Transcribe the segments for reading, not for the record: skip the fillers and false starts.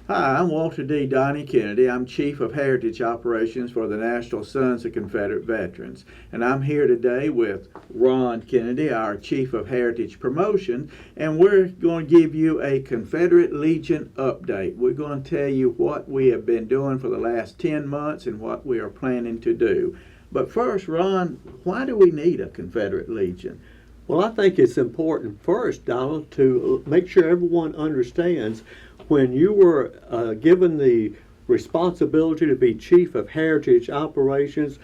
Hi, I'm Walter D. Donnie Kennedy. I'm Chief of Heritage Operations for the National Sons of Confederate Veterans. And I'm here today with Ron Kennedy, our Chief of Heritage Promotion, and we're going to give you a Confederate Legion update. We're going to tell you what we have been doing for the last 10 months and what we are planning to do. But first, Ron, why do we need a Confederate Legion? Well, I think it's important first, Donald, to make sure everyone understands when you were given the responsibility to be Chief of Heritage Operations,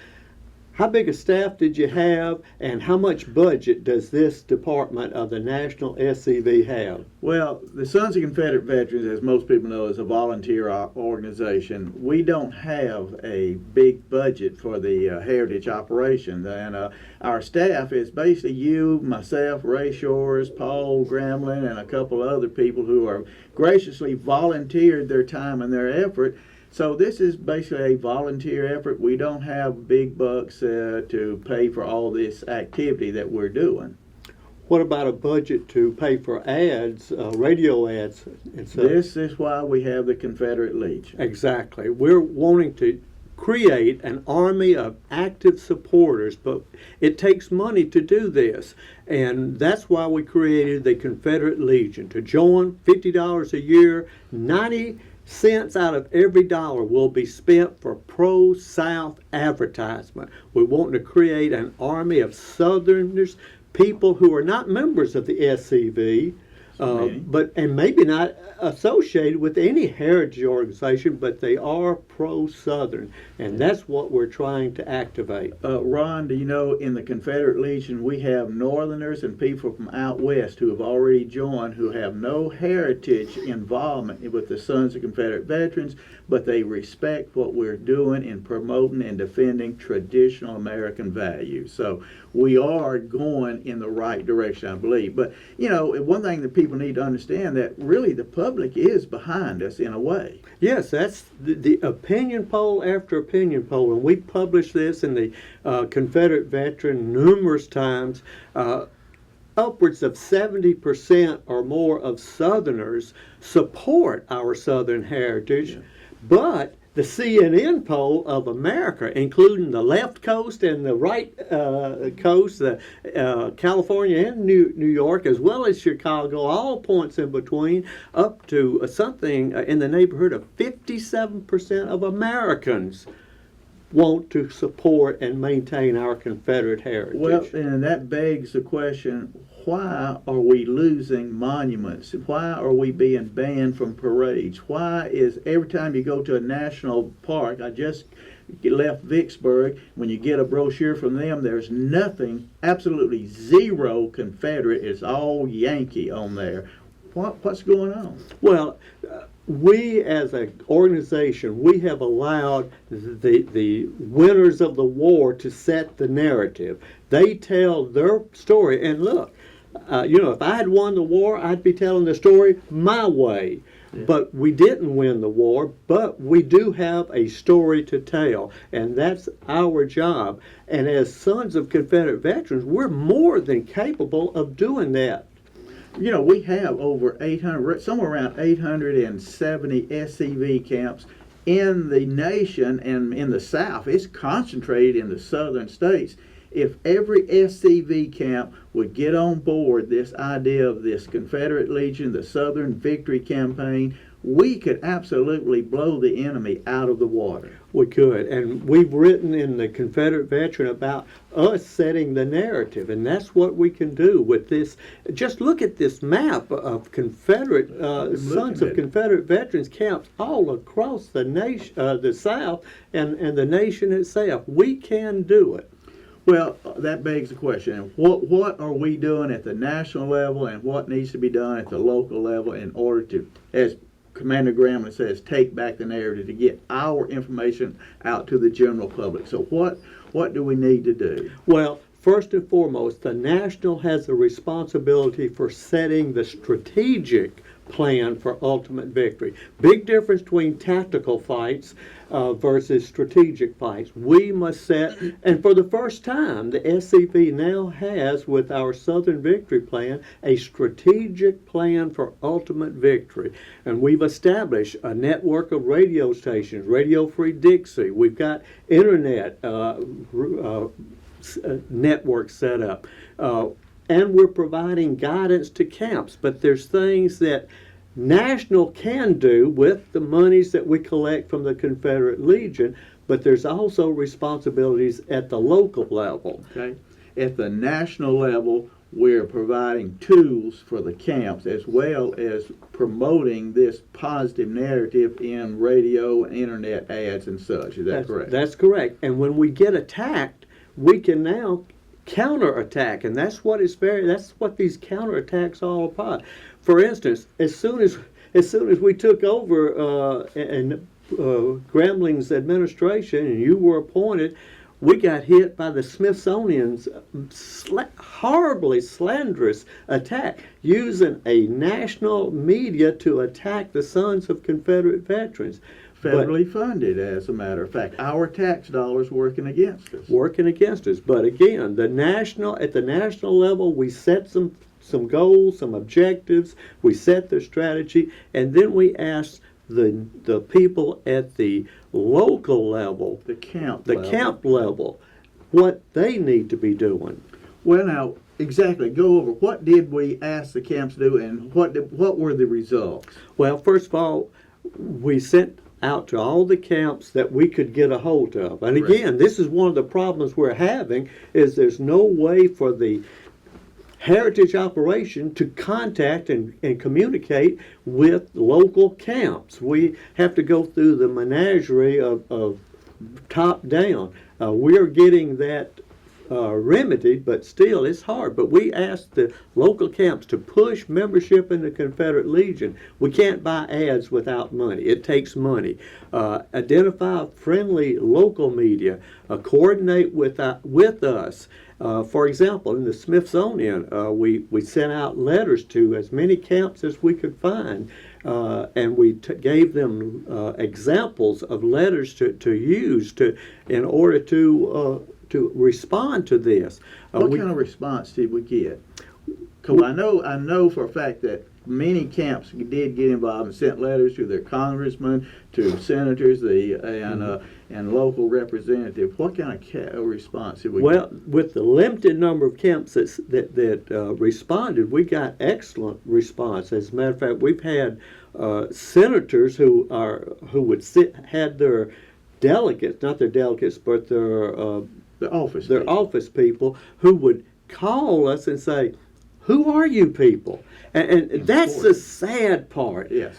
how big a staff did you have, and how much budget does this department of the National SCV have? Well, the Sons of Confederate Veterans, as most people know, is a volunteer organization. We don't have a big budget for the heritage operations, and our staff is basically you, myself, Ray Shores, Paul Gramlin, and a couple other people who are graciously volunteered their time and their effort. So this is basically a volunteer effort. We don't have big bucks to pay for all this activity that we're doing. What about a budget to pay for ads, radio ads and such? This is why we have the Confederate Legion. Exactly. We're wanting to create an army of active supporters, but it takes money to do this. And that's why we created the Confederate Legion. To join, $50 a year, 90 cents out of every dollar will be spent for pro-South advertisement. We want to create an army of Southerners, people who are not members of the SCV, and maybe not associated with any heritage organization, but they are pro-Southern, and that's what we're trying to activate. Ron, do you know in the Confederate Legion we have Northerners and people from out west who have already joined who have no heritage involvement with the Sons of Confederate Veterans, but they respect what we're doing in promoting and defending traditional American values. So we are going in the right direction, I believe. But, you know, one thing that people need to understand that really the public is behind us in a way. Yes, that's the opinion poll after opinion poll, and we published this in the Confederate Veteran numerous times. Upwards of 70% or more of Southerners support our Southern heritage, but the CNN poll of America, including the left coast and the right coast, California and New York, as well as Chicago, all points in between, up to something in the neighborhood of 57% of Americans want to support and maintain our Confederate heritage. Well, and that begs the question, why are we losing monuments? Why are we being banned from parades? Why is every time you go to a national park, I just left Vicksburg, when you get a brochure from them, there's nothing, absolutely zero Confederate. It's all Yankee on there. What's going on? Well, we as an organization, we have allowed the winners of the war to set the narrative. They tell their story, and look, if I had won the war, I'd be telling the story my way. Yeah. But we didn't win the war, but we do have a story to tell, and that's our job. And as Sons of Confederate Veterans, we're more than capable of doing that. You know, we have over 800, somewhere around 870 SCV camps in the nation and in the South. It's concentrated in the southern states. If every SCV camp would get on board this idea of this Confederate Legion, the Southern Victory Campaign, we could absolutely blow the enemy out of the water. We could, and we've written in the Confederate Veteran about us setting the narrative, and that's what we can do with this. Just look at this map of Confederate Sons of Confederate Veterans camps all across the nation, the South, and the nation itself. We can do it. Well, that begs the question, what are we doing at the national level and what needs to be done at the local level in order to, as Commander Gramlin says, take back the narrative to get our information out to the general public? So what do we need to do? Well, first and foremost, the National has a responsibility for setting the strategic plan for ultimate victory. Big difference between tactical fights versus strategic fights. We must set, and for the first time, the SCV now has, with our Southern Victory Plan, a strategic plan for ultimate victory. And we've established a network of radio stations, Radio Free Dixie. We've got internet network set up. And we're providing guidance to camps. But there's things that National can do with the monies that we collect from the Confederate Legion, but there's also responsibilities at the local level. Okay. At the national level, we're providing tools for the camps as well as promoting this positive narrative in radio and internet ads and such. Is that correct? That's correct. And when we get attacked, we can now counterattack, and that's what these counterattacks are all about. For instance, as soon as we took over Grambling's administration and you were appointed, we got hit by the Smithsonian's horribly slanderous attack, using a national media to attack the sons of Confederate veterans. Federally funded, as a matter of fact. Our tax dollars working against us. But again, at the national level, we set some goals, some objectives, we set the strategy, and then we ask the people at the local level, the camp level, what they need to be doing. Well, now, exactly. Go over what did we ask the camps to do, and what were the results? Well, first of all, we sent out to all the camps that we could get a hold of. And again, this is one of the problems we're having, is there's no way for the heritage operation to contact and communicate with local camps. We have to go through the menagerie of top down. We're getting that remedied, but still it's hard. But we asked the local camps to push membership in the Confederate Legion. We can't buy ads without money. It takes money. Identify friendly local media. Coordinate with us. For example, in the Smithsonian, we sent out letters to as many camps as we could find, and we gave them examples of letters to use in order to respond to this. What kind of response did we get? Because I know for a fact that many camps did get involved and sent letters to their congressmen, to senators, and local representatives. What kind of response did we get? Well, with the limited number of camps that responded, we got excellent response. As a matter of fact, we've had senators who had their delegates, not their delegates, but their office people who would call us and say, "Who are you people?" And that's the sad part. Yes.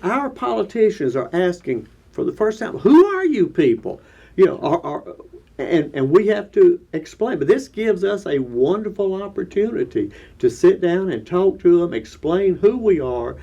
Our politicians are asking for the first time, "Who are you people?" And we have to explain. But this gives us a wonderful opportunity to sit down and talk to them, explain who we are,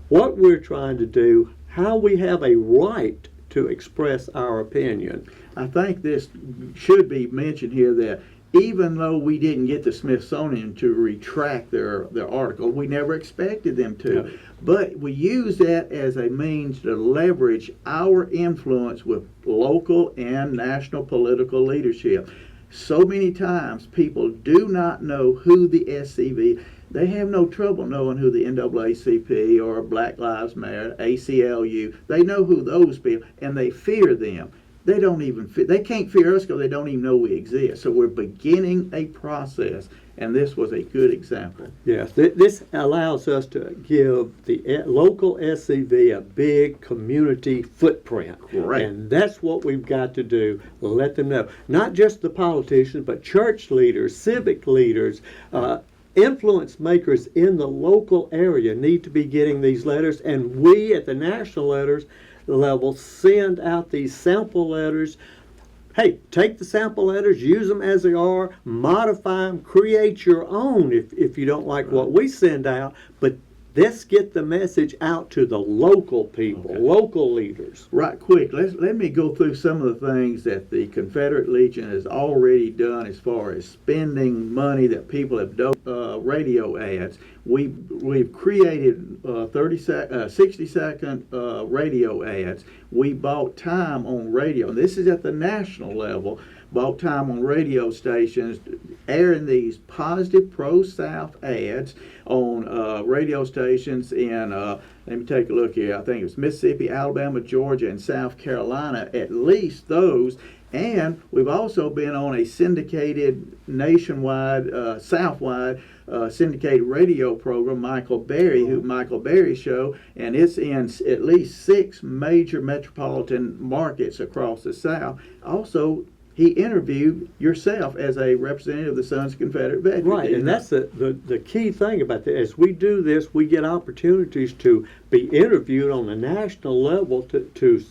what we're trying to do, how we have a right to express our opinion. I think this should be mentioned here that even though we didn't get the Smithsonian to retract their article, we never expected them to. No. But we use that as a means to leverage our influence with local and national political leadership. So many times people do not know who the SCV, they have no trouble knowing who the NAACP or Black Lives Matter, ACLU, they know who those people, and they fear them. They can't fear us because they don't even know we exist. So we're beginning a process, and this was a good example. Yes, this allows us to give the local SCV a big community footprint. Right. And that's what we've got to do, let them know. Not just the politicians, but church leaders, civic leaders, influence makers in the local area need to be getting these letters, and we at the national level send out these sample letters. Hey, take the sample letters, use them as they are, modify them, create your own if you don't like what we send out, but let's get the message out to the local people, local leaders. Right, quick, let me go through some of the things that the Confederate Legion has already done as far as spending money that people have donated radio ads. We've created 60-second radio ads. We bought time on radio. This is at the national level. Bought time on radio stations airing these positive pro-South ads on radio stations in, let me take a look here, I think it was Mississippi, Alabama, Georgia, and South Carolina, at least those. And we've also been on a syndicated nationwide, Southwide syndicated radio program, Michael Berry Show, and it's in at least 6 major metropolitan markets across the South. Also, he interviewed yourself as a representative of the Sons of Confederate Veterans. Right, and that's the key thing about this. As we do this, we get opportunities to be interviewed on a national level to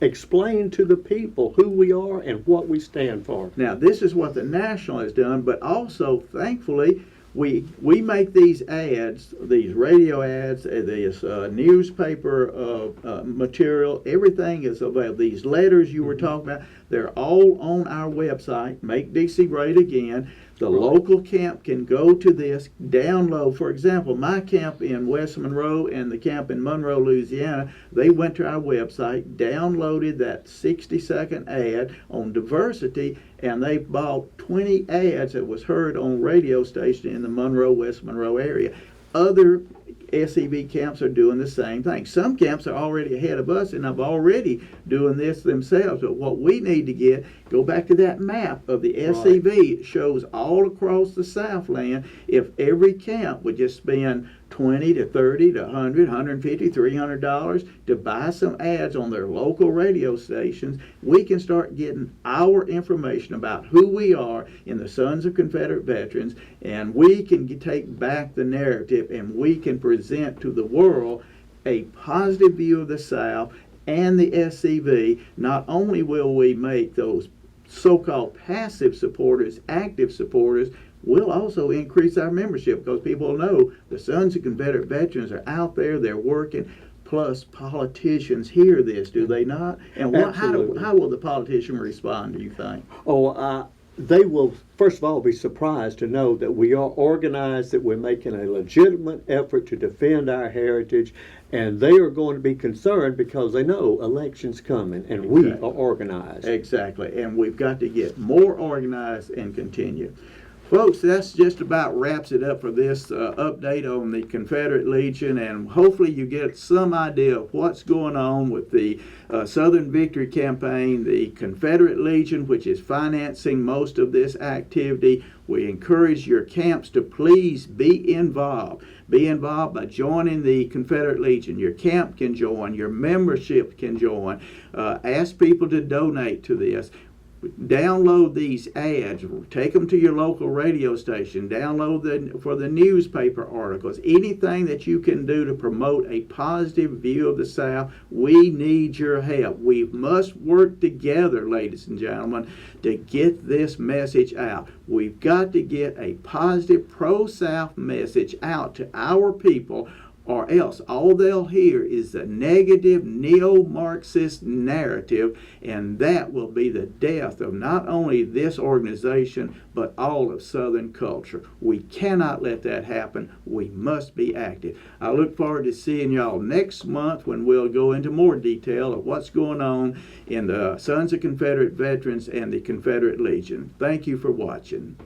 explain to the people who we are and what we stand for. Now, this is what the National has done, but also, thankfully, we make these ads, these radio ads, this newspaper material, everything is available. These letters you were talking about, they're all on our website, Make DC Great Again. The local camp can go to this, download. For example, my camp in West Monroe and the camp in Monroe, Louisiana, they went to our website, downloaded that 60-second ad on diversity, and they bought 20 ads that was heard on radio station in the Monroe, West Monroe area. Other SEV camps are doing the same thing. Some camps are already ahead of us and have already doing this themselves. But what we need to go back to that map of the SEV. It shows all across the Southland. If every camp would just spend $20 to $30 to $100, $150, $300 to buy some ads on their local radio stations, we can start getting our information about who we are in the Sons of Confederate Veterans, and we can take back the narrative, and we can present to the world a positive view of the South and the SCV. Not only will we make those so-called passive supporters active supporters, we'll also increase our membership, because people know the Sons of Confederate Veterans are out there, they're working. Plus, politicians hear this, do they not? And how will the politician respond, do you think? They will, first of all, be surprised to know that we are organized, that we're making a legitimate effort to defend our heritage, and they are going to be concerned because they know elections coming, and we are organized. Exactly, and we've got to get more organized and continue. Folks, that's just about wraps it up for this update on the Confederate Legion, and hopefully you get some idea of what's going on with the Southern Victory Campaign, the Confederate Legion, which is financing most of this activity. We encourage your camps to please be involved. Be involved by joining the Confederate Legion. Your camp can join, your membership can join. Ask people to donate to this. Download these ads, take them to your local radio station, download for the newspaper articles, anything that you can do to promote a positive view of the South. We need your help. We must work together, ladies and gentlemen, to get this message out. We've got to get a positive pro-South message out to our people, or else all they'll hear is the negative neo-Marxist narrative, and that will be the death of not only this organization, but all of Southern culture. We cannot let that happen. We must be active. I look forward to seeing y'all next month, when we'll go into more detail of what's going on in the Sons of Confederate Veterans and the Confederate Legion. Thank you for watching.